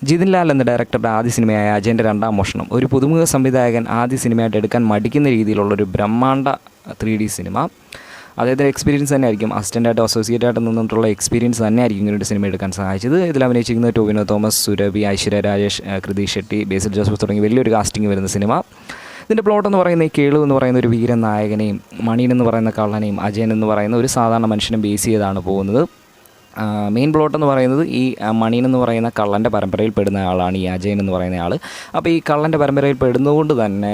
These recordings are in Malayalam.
ജിതിൻ ലാൽ എന്ന ഡയറക്ടറുടെ ആദ്യ സിനിമയായ അജയൻ്റെ രണ്ടാം മോഷണം ഒരു പുതുമുഖ സംവിധായകൻ ആദ്യ സിനിമയായിട്ട് എടുക്കാൻ മടിക്കുന്ന രീതിയിലുള്ളൊരു ബ്രഹ്മാണ്ഡ 3D സിനിമ. അദ്ദേഹത്തിൻ്റെ എക്സ്പീരിയൻസ് തന്നെ ആയിരിക്കും, അസിസ്റ്റൻ്റായിട്ട് അസോസിയേറ്റ് ആയിട്ട് നിന്നിട്ടുള്ള എക്സ്പീരിയൻസ് തന്നെ ആയിരിക്കും ഇങ്ങനൊരു സിനിമ എടുക്കാൻ സഹായിച്ചത്. ഇതിൽ അഭിനയിച്ചിരിക്കുന്നത് ടോവിനോ തോമസ്, സുരഭി, ഐശ്വര്യ രാജേഷ്, കൃതി ഷെട്ടി, ബേസിൽ ജോസഫ് തുടങ്ങി വലിയൊരു കാസ്റ്റിംഗ് വരുന്ന സിനിമ. ഇതിൻ്റെ പ്ലോട്ട് എന്ന് പറയുന്ന ഈ കേളു എന്ന് പറയുന്ന ഒരു വീരൻ നായകനെയും മണിയൻ എന്ന് പറയുന്ന കള്ളനെയും അജയൻ എന്ന് പറയുന്ന ഒരു സാധാരണ മനുഷ്യനെ ബേസ് ചെയ്താണ് പോകുന്നത്. മെയിൻ പ്ലോട്ട് എന്ന് പറയുന്നത് ഈ മണിയൻ എന്ന് പറയുന്ന കള്ളൻ്റെ പരമ്പരയിൽ പെടുന്ന ആളാണ് ഈ അജയൻ എന്ന് പറയുന്ന ആൾ. അപ്പോൾ ഈ കള്ളൻ്റെ പരമ്പരയിൽ പെടുന്നതുകൊണ്ട് തന്നെ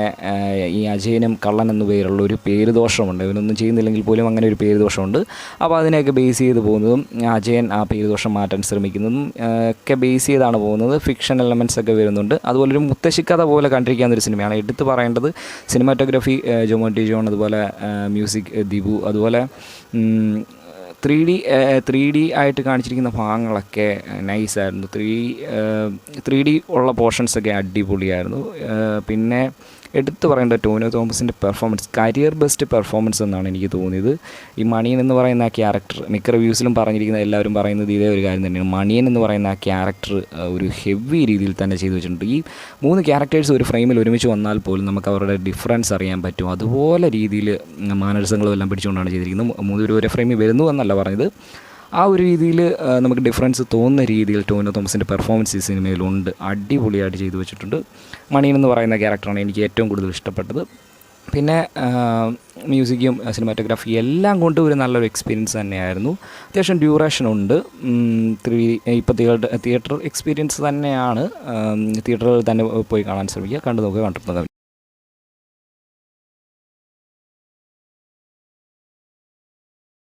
ഈ അജയനും കള്ളൻ എന്നു പേരുള്ള ഒരു പേര് ദോഷമുണ്ട്. ഇവനൊന്നും ചെയ്യുന്നില്ലെങ്കിൽ പോലും അങ്ങനെ ഒരു പേര് ദോഷമുണ്ട്. അപ്പോൾ അതിനെയൊക്കെ ബേസ് ചെയ്ത് പോകുന്നതും അജയൻ ആ പേര് ദോഷം മാറ്റാൻ ശ്രമിക്കുന്നതും ഒക്കെ ബേസ് ചെയ്താണ് പോകുന്നത്. ഫിക്ഷൻ എലമെൻറ്റ്സ് ഒക്കെ വരുന്നുണ്ട്. അതുപോലെ ഒരു മുത്തശ്ശിക്കഥ പോലെ കണ്ടിരിക്കാവുന്നൊരു സിനിമയാണ്. എടുത്ത് പറയേണ്ടത് സിനിമാറ്റോഗ്രാഫി ജോമോൻ ടി ജോൺ, അതുപോലെ മ്യൂസിക് ദിബു, അതുപോലെ 3D ആയിട്ട് കാണിച്ചിരിക്കുന്ന ഭാഗങ്ങളൊക്കെ നൈസായിരുന്നു. 3D ഉള്ള പോർഷൻസൊക്കെ അടിപൊളിയായിരുന്നു. പിന്നെ എടുത്തു പറയേണ്ട ടോവിനോ തോമസിൻ്റെ പെർഫോമൻസ് കരിയർ ബെസ്റ്റ് പെർഫോമൻസ് എന്നാണ് എനിക്ക് തോന്നിയത്. ഈ മണിയൻ എന്ന് പറയുന്ന ആ ക്യാരക്ടർ മിക്ക റിവ്യൂസിലും പറഞ്ഞിരിക്കുന്ന എല്ലാവരും പറയുന്നത് ഇതേ ഒരു കാര്യം തന്നെയാണ്. മണിയൻ എന്ന് പറയുന്ന ആ ക്യാരക്ടർ ഒരു ഹെവി രീതിയിൽ തന്നെ ചെയ്തു വെച്ചിട്ടുണ്ട്. ഈ 3 ക്യാരക്ടേഴ്സ് ഒരു ഫ്രെയിമിൽ ഒരുമിച്ച് വന്നാൽ പോലും നമുക്ക് അവരുടെ ഡിഫറൻസ് അറിയാൻ പറ്റും. അതുപോലെ രീതിയിൽ മാനറിസങ്ങളും എല്ലാം പിടിച്ചുകൊണ്ടാണ് ചെയ്തിരിക്കുന്നത്. 3 പേര് ഒരേ ഫ്രെയിമിൽ വരുന്നു എന്നല്ല പറഞ്ഞത്, ആ ഒരു രീതിയിൽ നമുക്ക് ഡിഫറൻസ് തോന്നുന്ന രീതിയിൽ ടോവിനോ തോമസിൻ്റെ പെർഫോമൻസ് ഈ സിനിമയിലുണ്ട്. അടിപൊളിയായിട്ട് ചെയ്തു വെച്ചിട്ടുണ്ട്. മണിയൻ എന്ന് പറയുന്ന ക്യാരക്ടറാണ് എനിക്ക് ഏറ്റവും കൂടുതൽ ഇഷ്ടപ്പെട്ടത്. പിന്നെ മ്യൂസിക്കും സിനിമാറ്റോഗ്രാഫി എല്ലാം കൊണ്ടും ഒരു നല്ലൊരു എക്സ്പീരിയൻസ് തന്നെയായിരുന്നു. അത്യാവശ്യം ഡ്യൂറേഷനുണ്ട്. ഇപ്പോൾ തിയേറ്റർ എക്സ്പീരിയൻസ് തന്നെയാണ്. തിയേറ്ററിൽ തന്നെ പോയി കാണാൻ ശ്രമിക്കുക, കണ്ടു നോക്കുക, കണ്ടിട്ടുണ്ടാകും.